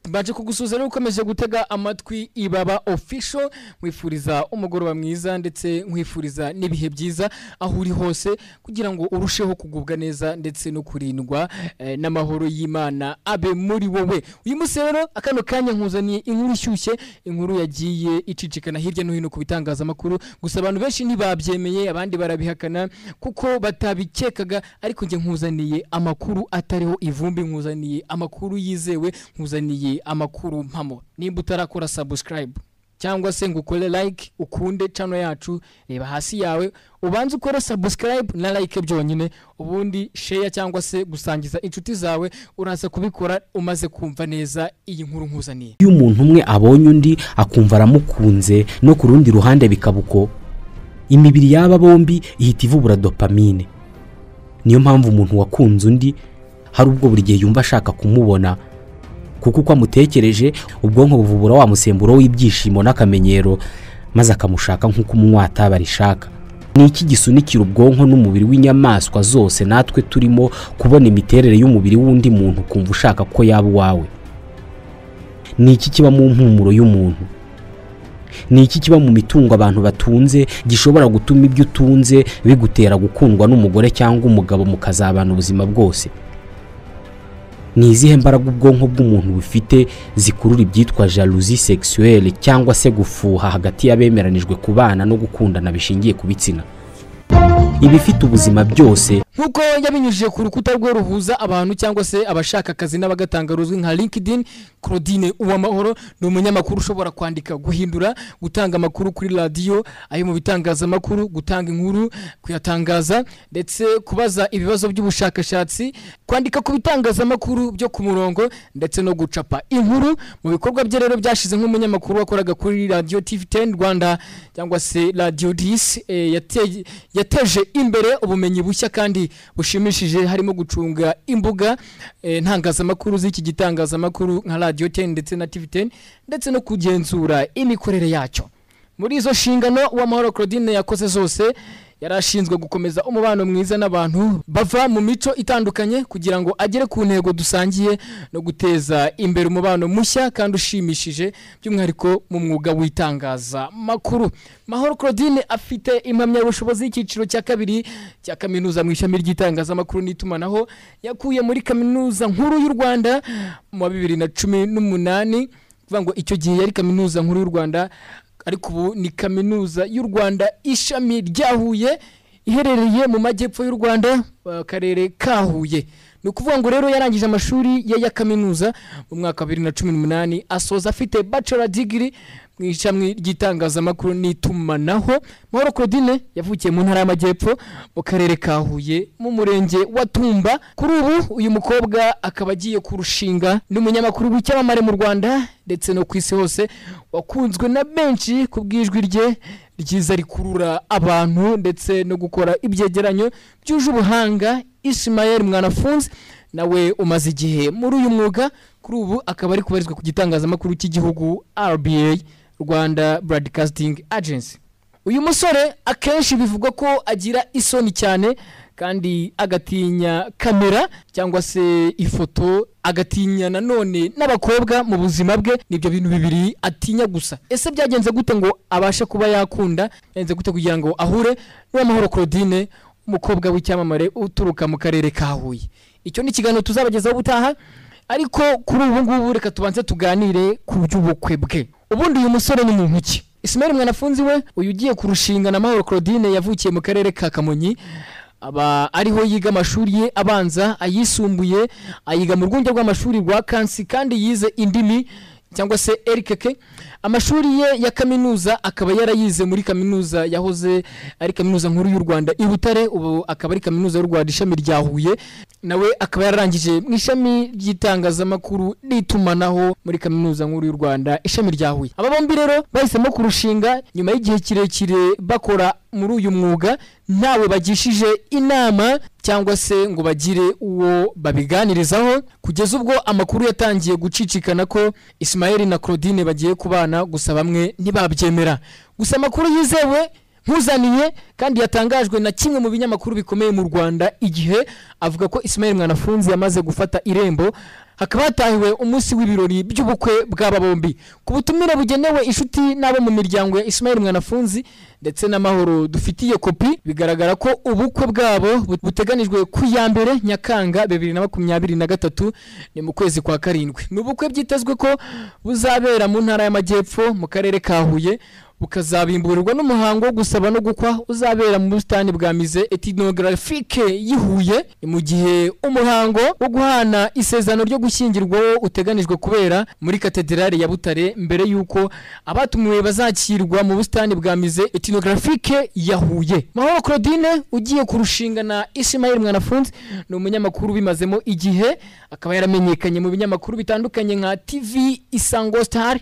baje kugusuza no ukomeje gutega amatwi Ibaba Official mwifuriza umugoroba mwiza ndetse nkwifuriza nibihe byiza aho uri hose kugira ngo urusheho kugubwa neza ndetse no kurindwa n'amahoro y'Imana abe muri wowe. Uyu musero akano kanya nkuzaniye inkuru ishyushye, inkuru yagiye icicikana hirya no hino ku bitangazamakuru, gusa abantu benshi ntibabyemeye abandi barabihakana kuko batabikekaga, ariko nge nkuzaniye amakuru atariho ivumbi, nkuzaniye amakuru yizewe, nkuzaniye amakuru mpamo. Nimba utarakora subscribe cyangwa se ngukore like ukunde channel yacu, reba hasi yawe ubanze ukore subscribe na like byonyine, ubundi share cyangwa se gusangiza inshuti zawe, uraza kubikora umaze kumva neza iyi nkuru nkuzaniye. Iyo umuntu umwe abonye undi akumva aramukunze, no ku rundi ruhande bikabuko imibiri yaba bombi ihita ivubura dopamine. Niyo mpamvu umuntu wakunze undi hari ubwo buri gihe yumva ashaka kumubona, kuko uko amutekereje ubwonko buvubura wa musemburo w'ibyishimo n'akamenyero, maze akamushaka nk'uko umunywa atabarishaka. Ni iki gisunikira ubwonko n'umubiri w'inyamaswa zose natwe turimo kubona imiterere y'umubiri w'undi muntu kumva ushaka ko yaba wawe? Ni iki kiba mu mpumuro y'umuntu? Ni iki kiba mu mitungo abantu batunze gishobora gutuma ibyo utunze bigutera gukundwa n'umugore cyangwa umugabo mukazabana ubuzima bwose? Ni izihe mbaraga ubwonko bw'umuntu bufite zikurura ibyitwa jalousie sexuelle cyangwa se gufuha hagati y'abemeranijwe kubana no gukundana bishingiye ku bitsina? Ibifite ubuzima byose nkuko yabinyujije ku rukuta rwe ruhuza abantu cyangwa se abashaka akazi n'abagatanga ruzwi nka LinkedIn, Claudine Uwamahoro ni umunyamakuru ushobora kwandika, guhindura, gutanga amakuru kuri radio, ayo mu bitangazamakuru, gutanga inkuru, kuyatangaza ndetse kubaza ibibazo by'ubushakashatsi, kwandika ku bitangazamakuru byo ku murongo ndetse no gucapa inkuru. Mu bikorwa bye rero byashize nk'umunyamakuru wakoraga kuri Radio TV10 Rwanda cyangwa se Radio 10, yateje imbere ubumenyi bushya kandi bushimishije, harimo gucunga imbuga ntangazamakuru z'iki gitangazamakuru nka Radio 10 ndetse na TV10 ndetse no kugenzura imikorere yacyo. Muri izo shingano Uwamahoro Claudine yakoze zose, yarashinzwe gukomeza umubano mwiza n'abantu bava mu mico itandukanye kugira ngo agere ku ntego dusangiye no guteza imbere umubano mushya kandi ushimishije, by'umwihariko mu mwuga w'itangaza makuru. Mahoro Claudine afite impamyabushobozi y'icyiciro cya kabiri cya kaminuza mu ishami ry'itangazamakuru n'itumanaho, yakuye muri kaminuza nkuru y'u Rwanda mu 2018, kuvuga ngo icyo gihe yari kaminuza nkuru y'u Rwanda, ariko ubu ni kaminuza y'u Rwanda ishami rya Huye, iherereye mu majyepfo y'u Rwanda, akarere ka Huye. Ni ukuvuga ngo rero yarangije amashuri ya kaminuza mu mwaka 2018, asoza afite bachelor degree mu ishami ry'itangazamakuru n'itumanaho. Mahoro Claudine yavukiye mu ntara y'amajyepfo mu karere ka Huye mu murenge wa Tumba. Kuri ubu uyu mukobwa akaba agiye kurushinga n'umunyamakuru w'icyamamare mu Rwanda ndetse no ku isi hose, wakunzwe na benshi kubwijwi rye ryiza rikurura abantu ndetse no gukora ibyegeranyo byuje ubuhanga. Ismael Mwanafunzi nawe umaze igihe muri uyu mwuga, kuri ubu akaba ari kubarizwa ku gitangazamakuru cy'igihugu RBA, Rwanda Broadcasting Agency. Uyu musore akenshi bivugwa ko agira isoni cyane kandi agatinya kamera cyangwa se ifoto, agatinya nanone n'abakobwa mu buzima bwe. Nibyo bintu bibiri atinya gusa. Ese byagenze gute ngo abashe kuba yakunda? Byagenze gute kugira ngo ahure n'Uwamahoro Claudine, umukobwa w'icyamamare uturuka mu karere ka Huye? Icyo ni ikiganiro tuzabagezaho ubutaha, ariko kuri ubu ngubu reka tubanze tuganire ku by'ubukwe bwe. Ubundi uyu musore ni muntu ki? Ismael Mwanafunzi we uyu ugiye kurushinga na Mahoro Claudine yavukiye mu karere ka Kamonyi, aba ariho yiga amashuri ye abanza, ayisumbuye ayiga mu rwunge rw'amashuri rwa Kansi, kandi yize indimi cyangwa se RKK. Amashuri ye ya kaminuza akaba yarayize muri kaminuza yahoze ari kaminuza nkuru y'u Rwanda i Butare, ubu akaba ari kaminuza y'u Rwanda ishami rya Huye. Nawe akaba yararangije mu ishami ry'itangazamakuru n'itumanaho muri kaminuza nkuru y'u Rwanda ishami rya Huye. Aba bombi rero bahisemo kurushinga nyuma y'igihe kirekire bakora muri uyu mwuga, ntawe bagishije inama cyangwa se ngo bagire uwo babiganirizaho, kugeza ubwo amakuru yatangiye gucicikana ko Ismael na Claudine bagiye kubana, gusa bamwe ntibabyemera. Gusa amakuru yizewe nkuzaniye kandi yatangajwe na kimwe mu binyamakuru bikomeye mu Rwanda Igihe, avuga ko Ismael Mwanafunzi yamaze gufata irembo hakaba hatahiwe umunsi w'ibirori by'ubukwe bw'aba bombi. Ku butumire bugenewe inshuti n'abo mu miryango ya Ismael Mwanafunzi ndetse n'amahoro dufitiye kopi, bigaragara ko ubukwe bwabo buteganijwe ku ya mbere Nyakanga 2023 ni mu kwezi kwa karindwi. Ni ubukwe byitezwe ko buzabera mu ntara y'Amajyepfo mu karere ka Huye, bukazabimburirwa n'umuhango wo gusaba no gukwa uzabera mu bustani bwa Musée Ethnographique y'Ihuye, mu gihe umuhango wo guhana isezerano ryo gushyingirwaho uteganijwe kubera muri katedrale ya Butare mbere yuko abatumiwe bazakirwa mu bustani bwa Musée Ethnographique ya Huye. Mahoro Claudine ugiye kurushinga na Ismael Mwanafunzi ni umunyamakuru bimazemo igihe, akaba yaramenyekanye mu binyamakuru bitandukanye nka TV Isango Star.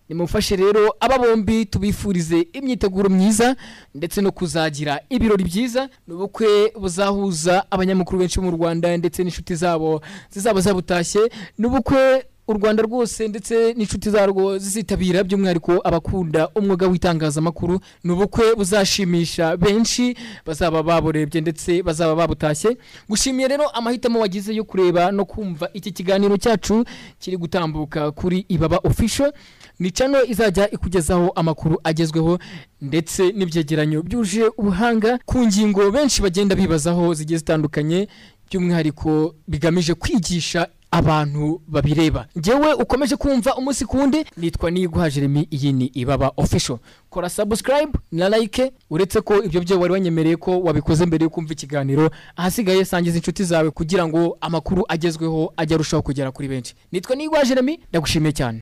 Nimufashe rero aba bombi tubifurize imyiteguro myiza ndetse no kuzagira ibirori byiza. Nubukwe buzahuza abanyamakuru benshi mu Rwanda ndetse n'inshuti zabo zizaba zabutashye. Nubukwe u Rwanda rwose ndetse n'inshuti zarwo zizitabira, by'umwihariko abakunda umwuga w'itangazamakuru. Nubukwe buzashimisha benshi bazaba baburebye ndetse bazaba babutashye. Gushimiye rero amahitamo wagize yo kureba no kumva iki kiganiro cyacu kiri gutambuka kuri Ibaba Official. Ni channel izajya ikugezaho amakuru agezweho ndetse n'ibyegeranyo byuje ubuhanga ku ngingo benshi bagenda bibazaho zigiye zitandukanye, by'umwihariko bigamije kwigisha abantu babireba. Jewe ukomeje kumva umunsi kundi, nitwa Niyiguha Jeremy, iyi ni Ibaba Official. Kora subscribe na like, uretse ko ibyo byo wari wanyemereye ko wabikoze mbere yo kumva ikiganiro. Ahasigaye sangiza inshuti zawe kugira ngo amakuru agezweho ajya rushaho kugera kuri benshi. Nitwa Niyiguha Jeremy, ndagushimiye cyane.